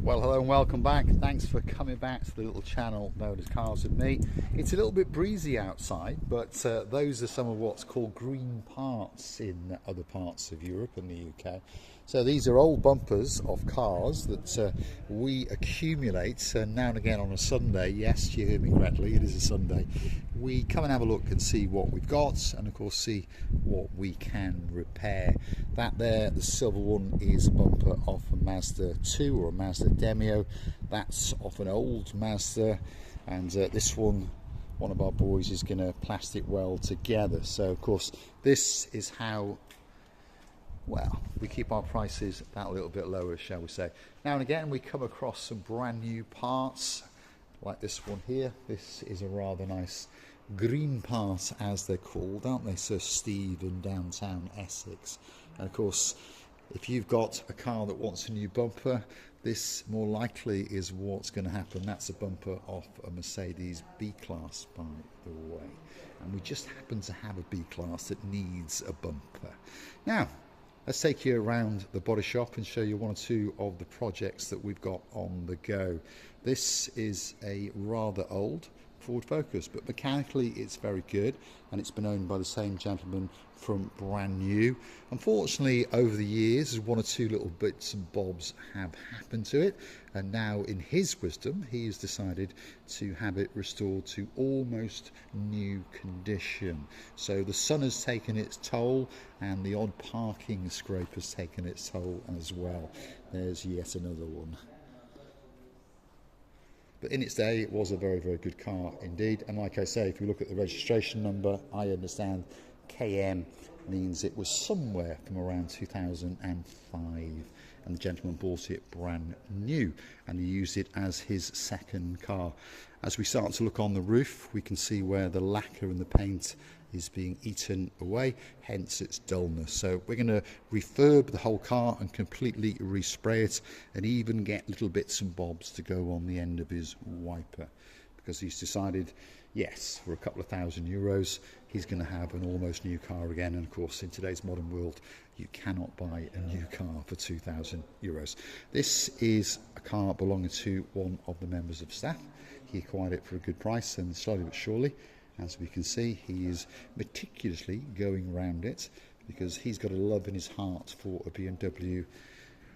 Well, hello and welcome back. Thanks for coming back to the little channel known as Cars with Me. It's a little bit breezy outside, but those are some of what's called green parts in other parts of Europe and the UK. So these are old bumpers of cars that we accumulate now and again on a Sunday. Yes, you heard me correctly, it is a Sunday. We come and have a look and see what we've got, and of course see what we can repair. That there, the silver one, is a bumper off a Mazda 2 or a Mazda Demio. That's off an old Mazda, and this one of our boys is going to plastic weld together. So of course this is how, well, we keep our prices that little bit lower, shall we say. Now and again we come across some brand new parts like this one here. This is a rather nice green part, as they're called, aren't they, Sir Steve, in downtown Essex. And of course, if you've got a car that wants a new bumper, this more likely is what's going to happen. That's a bumper off a Mercedes B-Class, by the way. And we just happen to have a B-Class that needs a bumper. Now, let's take you around the body shop and show you one or two of the projects that we've got on the go. This is a rather old Ford Focus, but mechanically it's very good, and it's been owned by the same gentleman from brand new. Unfortunately, over the years, one or two little bits and bobs have happened to it, and now in his wisdom he has decided to have it restored to almost new condition. So the sun has taken its toll, and the odd parking scrape has taken its toll as well. There's yet another one. But in its day, it was a very, very good car indeed. And like I say, if you look at the registration number, I understand KM means it was somewhere from around 2005. And the gentleman bought it brand new, and he used it as his second car. As we start to look on the roof, we can see where the lacquer and the paint is being eaten away, hence its dullness. So we're going to refurb the whole car and completely respray it, and even get little bits and bobs to go on the end of his wiper, because he's decided, yes, for a couple of €1,000 he's going to have an almost new car again. And of course, in today's modern world, you cannot buy a new car for €2,000. This is a car belonging to one of the members of staff. He acquired it for a good price, and slowly but surely, as we can see, he is meticulously going round it, because he's got a love in his heart for a BMW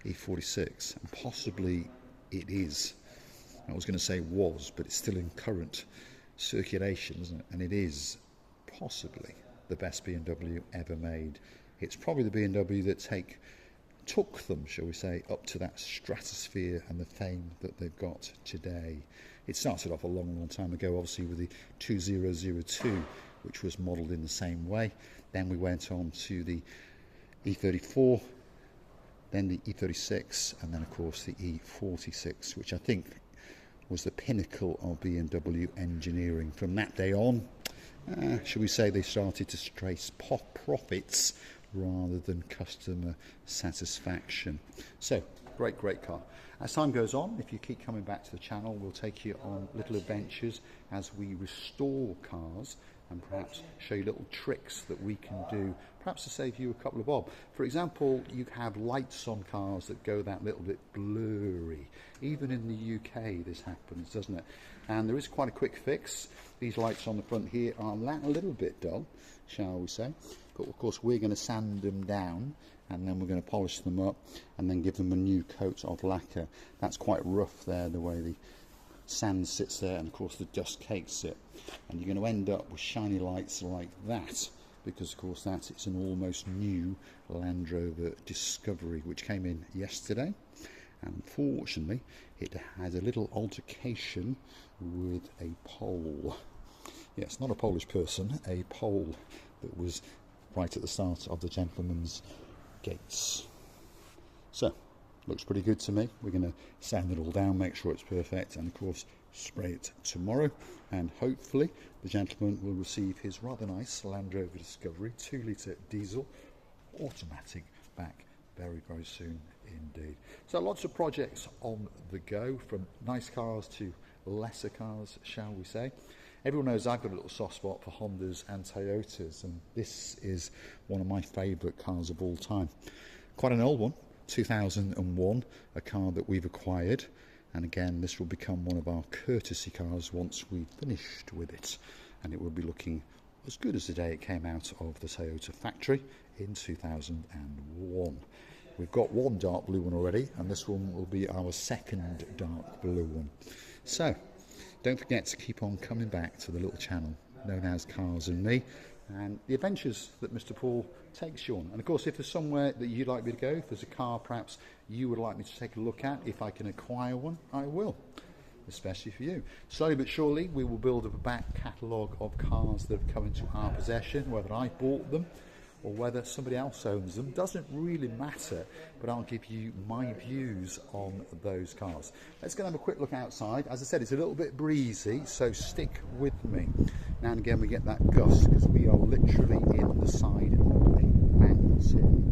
E46, and possibly it is, I was going to say was, but it's still in current circulation, isn't it? And it is possibly the best BMW ever made. It's probably the BMW that took them, shall we say, up to that stratosphere and the fame that they've got today. It started off a long, long time ago, obviously, with the 2002, which was modelled in the same way. Then we went on to the E34, then the E36, and then, of course, the E46, which I think was the pinnacle of BMW engineering. From that day on, shall we say, they started to trace profits rather than customer satisfaction. So, great car. As time goes on, if you keep coming back to the channel, we'll take you on little adventures as we restore cars, and perhaps show you little tricks that we can do, perhaps to save you a couple of bob. For example, you have lights on cars that go that little bit blurry. Even in the UK this happens, doesn't it? And there is quite a quick fix. These lights on the front here are a little bit dull, shall we say. But of course we're going to sand them down, and then we're going to polish them up, and then give them a new coat of lacquer. That's quite rough there, the way the sand sits there, and of course the dust cakes it. And you're going to end up with shiny lights like that, because of course that is an almost new Land Rover Discovery, which came in yesterday. And unfortunately, it had a little altercation with a Pole. Yes, not a Polish person, a Pole that was right at the start of the gentleman's gates. So, looks pretty good to me. We're going to sand it all down, make sure it's perfect, and of course spray it tomorrow, and hopefully the gentleman will receive his rather nice Land Rover Discovery 2-litre diesel automatic back very, very soon indeed. So lots of projects on the go, from nice cars to lesser cars, shall we say. Everyone knows I've got a little soft spot for Hondas and Toyotas, and this is one of my favourite cars of all time. Quite an old one, 2001, a car that we've acquired, and again this will become one of our courtesy cars once we've finished with it, and it will be looking as good as the day it came out of the Toyota factory in 2001. We've got one dark blue one already, and this one will be our second dark blue one. So don't forget to keep on coming back to the little channel known as Cars and Me, and the adventures that Mr. Paul takes you on. And of course, if there's somewhere that you'd like me to go, if there's a car perhaps you would like me to take a look at, if I can acquire one, I will, especially for you. Slowly but surely we will build up a back catalogue of cars that have come into our possession, whether I bought them or whether somebody else owns them, doesn't really matter, but I'll give you my views on those cars. Let's go and have a quick look outside. As I said, it's a little bit breezy, so stick with me. Now and again we get that gust because we are literally in the side of a mountain.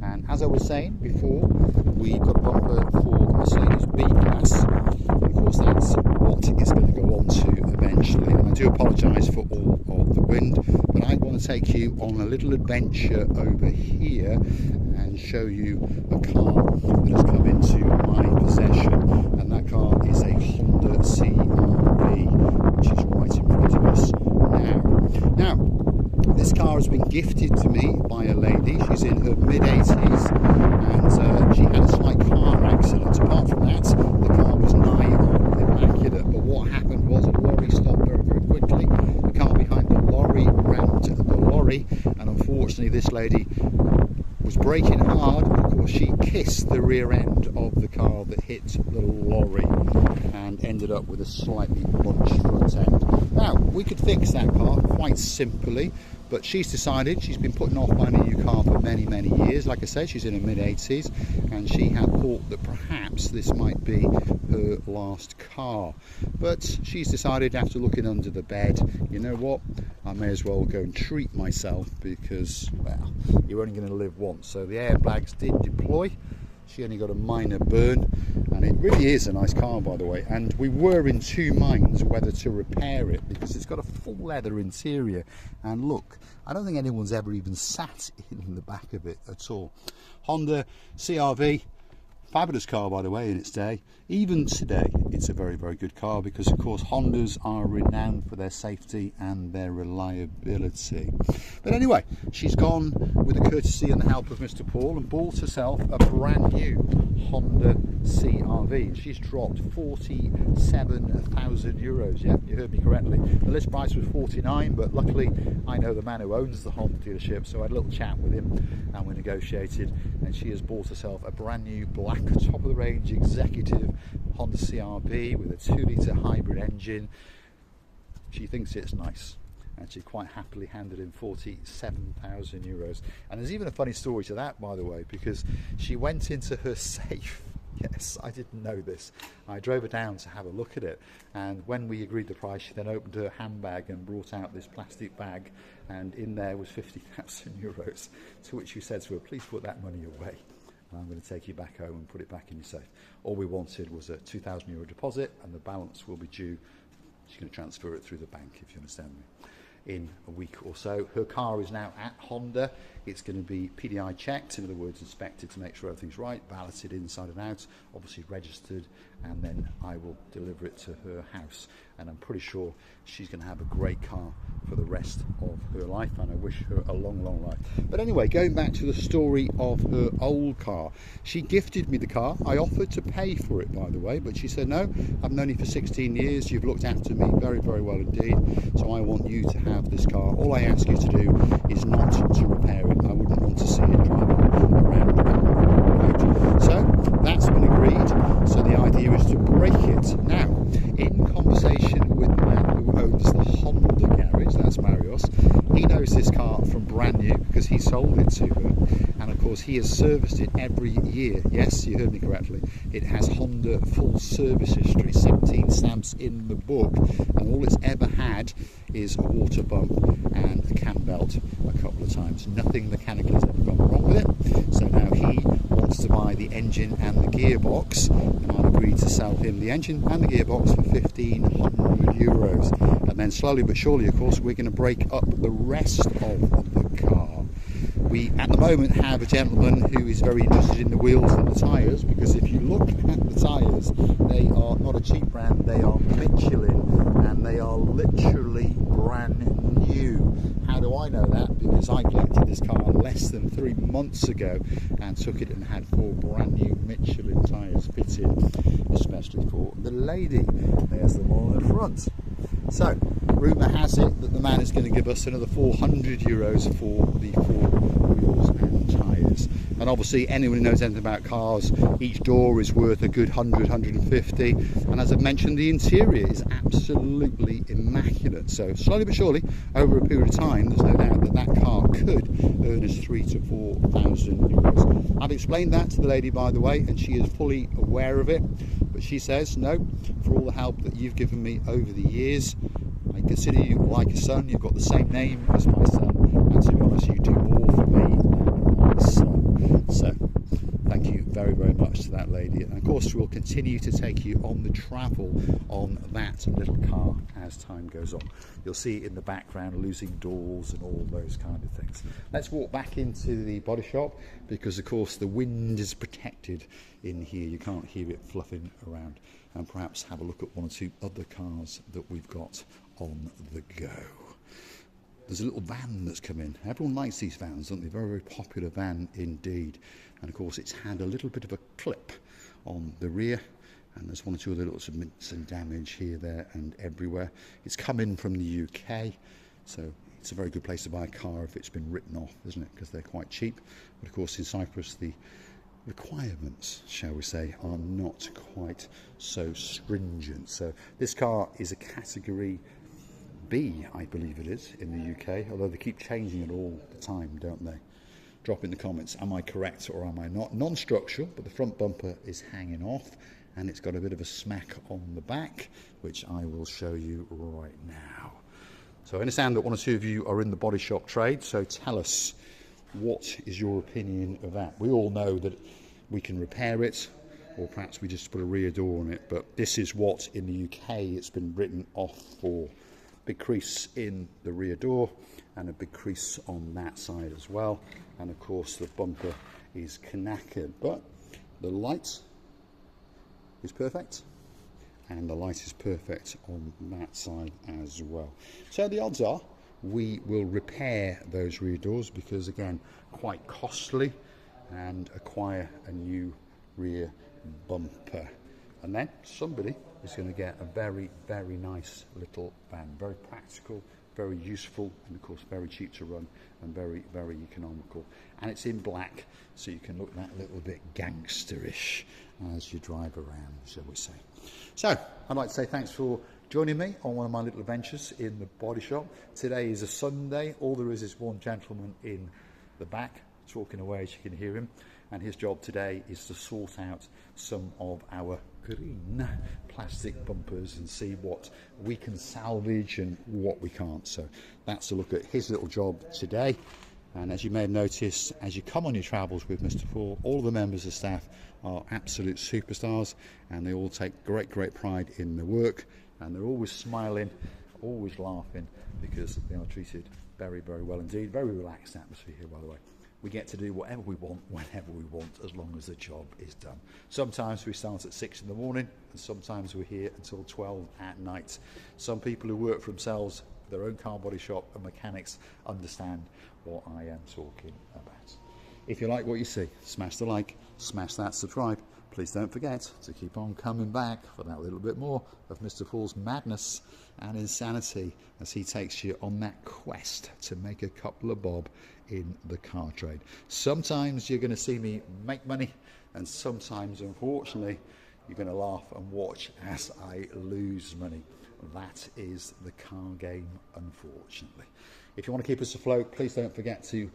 And as I was saying before, we've got a bumper for Mercedes B-Class. Of course, that's what it's going to go on to eventually. And I do apologise for all of the wind, but I want to take you on a little adventure over here and show you a car that has come into my possession, and that car is a Honda CRV, which is right in front of us now. This car has been gifted to me by a lady. She's in her mid-80s, and she had a slight car accident. Apart from that, the car was nigh on immaculate, but what happened was a lorry stopped very, very quickly. The car behind the lorry rammed the lorry, and unfortunately this lady was braking hard, but of course she kissed the rear end of the car that hit the lorry and ended up with a slightly bunched front end. Now, we could fix that car quite simply, but she's decided she's been putting off buying a new car for many, many years. Like I said, she's in her mid-80s, and she had thought that perhaps this might be her last car. But she's decided, after looking under the bed, you know what, I may as well go and treat myself because, well, you're only going to live once. So the airbags did deploy. She only got a minor burn, and it really is a nice car, by the way. And we were in two minds whether to repair it because it's got a full leather interior, and look, I don't think anyone's ever even sat in the back of it at all. Honda CRV, fabulous car, by the way, in its day. Even today it's a very, very good car because of course Hondas are renowned for their safety and their reliability. But anyway, she's gone with the courtesy and the help of Mr. Paul and bought herself a brand new Honda CRV. She's dropped 47,000 euros. Yeah, you heard me correctly. The list price was 49, but luckily I know the man who owns the Honda dealership, so I had a little chat with him and we negotiated, and she has bought herself a brand new black top of the range executive Honda CRV with a 2-litre hybrid engine. She thinks it's nice, and she quite happily handed in 47,000 euros. And there's even a funny story to that, by the way, because she went into her safe. Yes, I didn't know this. I drove her down to have a look at it, and when we agreed the price, she then opened her handbag and brought out this plastic bag, and in there was 50,000 euros, to which she said to her, please put that money away. I'm going to take you back home and put it back in your safe. All we wanted was a 2,000 euro deposit, and the balance will be due. She's going to transfer it through the bank, if you understand me, in a week or so. Her car is now at Honda. It's going to be PDI checked, in other words inspected to make sure everything's right, balloted inside and out, obviously registered, and then I will deliver it to her house. And I'm pretty sure she's going to have a great car for the rest of her life, and I wish her a long, long life. But anyway, going back to the story of her old car, she gifted me the car. I offered to pay for it, by the way, but she said, no, I've known you for 16 years, you've looked after me very, very well indeed, so I want you to have this car. All I ask you to do is not to repair it. I wouldn't want to see it driving around the road. So that's been agreed. So the idea is to break it. Now, in conversation with the man who owns the Honda garage, that's Marios, he knows this car from brand new because he sold it to her, and of course he has serviced it every year. Yes, you heard me correctly. It has Honda full service history, 17 stamps in the book, and all it's ever had is a water pump and a cam belt a couple of times. Nothing mechanical has ever gone wrong with it. So now he wants to buy the engine and the gearbox, and I've agreed to sell him the engine and the gearbox for 1,500 euros. And then slowly but surely, of course, we're going to break up the rest of the car. We at the moment have a gentleman who is very interested in the wheels and the tyres, because if you look at the tyres, they are not a cheap brand, they are Michelin, and they are literally brand new. How do I know that? Because I collected this car less than 3 months ago and took it and had 4 brand new Michelin tyres fitted, especially for the lady. There's them all in the front. So, rumour has it that the man is going to give us another €400 for the 4 wheels and tyres. And obviously, anyone who knows anything about cars, each door is worth a good 100, 150. And as I mentioned, the interior is absolutely immaculate. So, slowly but surely, over a period of time, there's no doubt that that car could earn us €3,000 to €4,000. I've explained that to the lady, by the way, and she is fully aware of it. But she says, no, for all the help that you've given me over the years, I consider you like a son. You've got the same name as my son, and to be honest, you do more for me than my son. So, thank you very, very much to that lady. And of course, we'll continue to take you on the travel on that little car as time goes on. You'll see it in the background, losing doors and all those kind of things. Let's walk back into the body shop, because of course the wind is protected in here. You can't hear it fluffing around. And perhaps have a look at 1 or 2 other cars that we've got on the go. There's a little van that's come in. Everyone likes these vans, don't they? Very, very popular van indeed. And of course, it's had a little bit of a clip on the rear, and there's 1 or 2 other little some damage here, there, and everywhere. It's come in from the UK, so it's a very good place to buy a car if it's been written off, isn't it? Because they're quite cheap. But of course, in Cyprus, the requirements, shall we say, are not quite so stringent. So this car is a category B, I believe it is, in the UK, although they keep changing it all the time, don't they? Drop in the comments, am I correct or am I not? Non-structural, but the front bumper is hanging off, and it's got a bit of a smack on the back, which I will show you right now. So I understand that 1 or 2 of you are in the body shop trade, so tell us, what is your opinion of that? We all know that we can repair it, or perhaps we just put a rear door on it, but this is what in the UK it's been written off for. Big crease in the rear door and a big crease on that side as well, and of course the bumper is knackered, but the light is perfect and the light is perfect on that side as well. So the odds are we will repair those rear doors, because again, quite costly, and acquire a new rear bumper, and then somebody is going to get a very, very nice little van. Very practical, very useful, and of course very cheap to run, and very, very economical. And it's in black, so you can look that little bit gangsterish as you drive around, shall we say. So I'd like to say thanks for joining me on one of my little adventures in the body shop. Today is a Sunday. All there is one gentleman in the back talking away, as you can hear him, and his job today is to sort out some of our green plastic bumpers and see what we can salvage and what we can't. So that's a look at his little job today. And as you may have noticed, as you come on your travels with Mr. Paul, all of the members of staff are absolute superstars, and they all take great, great pride in their work, and they're always smiling, always laughing, because they are treated very, very well indeed. Very relaxed atmosphere here, by the way. We get to do whatever we want, whenever we want, as long as the job is done. Sometimes we start at 6 in the morning, and sometimes we're here until 12 at night. Some people who work for themselves, their own car body shop and mechanics, understand what I am talking about. If you like what you see, smash the like, smash that subscribe. Please don't forget to keep on coming back for that little bit more of Mr. Paul's madness and insanity as he takes you on that quest to make a couple of bob in the car trade. Sometimes you're going to see me make money, and sometimes, unfortunately, you're going to laugh and watch as I lose money. That is the car game, unfortunately. If you want to keep us afloat, please don't forget to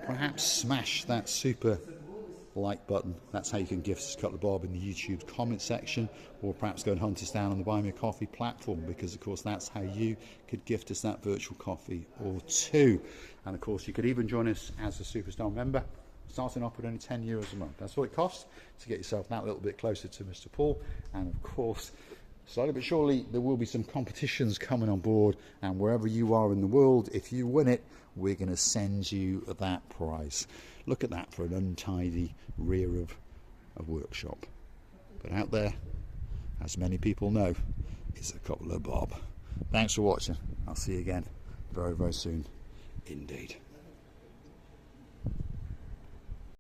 perhaps smash that super like button. That's how you can gift us a couple of bob in the YouTube comment section, or perhaps go and hunt us down on the Buy Me a Coffee platform, because of course that's how you could gift us that virtual coffee or 2. And of course you could even join us as a Superstar member, starting off with only €10 a month. That's what it costs to get yourself that little bit closer to Mr. Paul. And of course slowly but surely there will be some competitions coming on board, and wherever you are in the world, if you win it, we're going to send you that prize. Look at that for an untidy rear of a workshop. But out there, as many people know, it's a couple of bob. Thanks for watching. I'll see you again very, very soon indeed.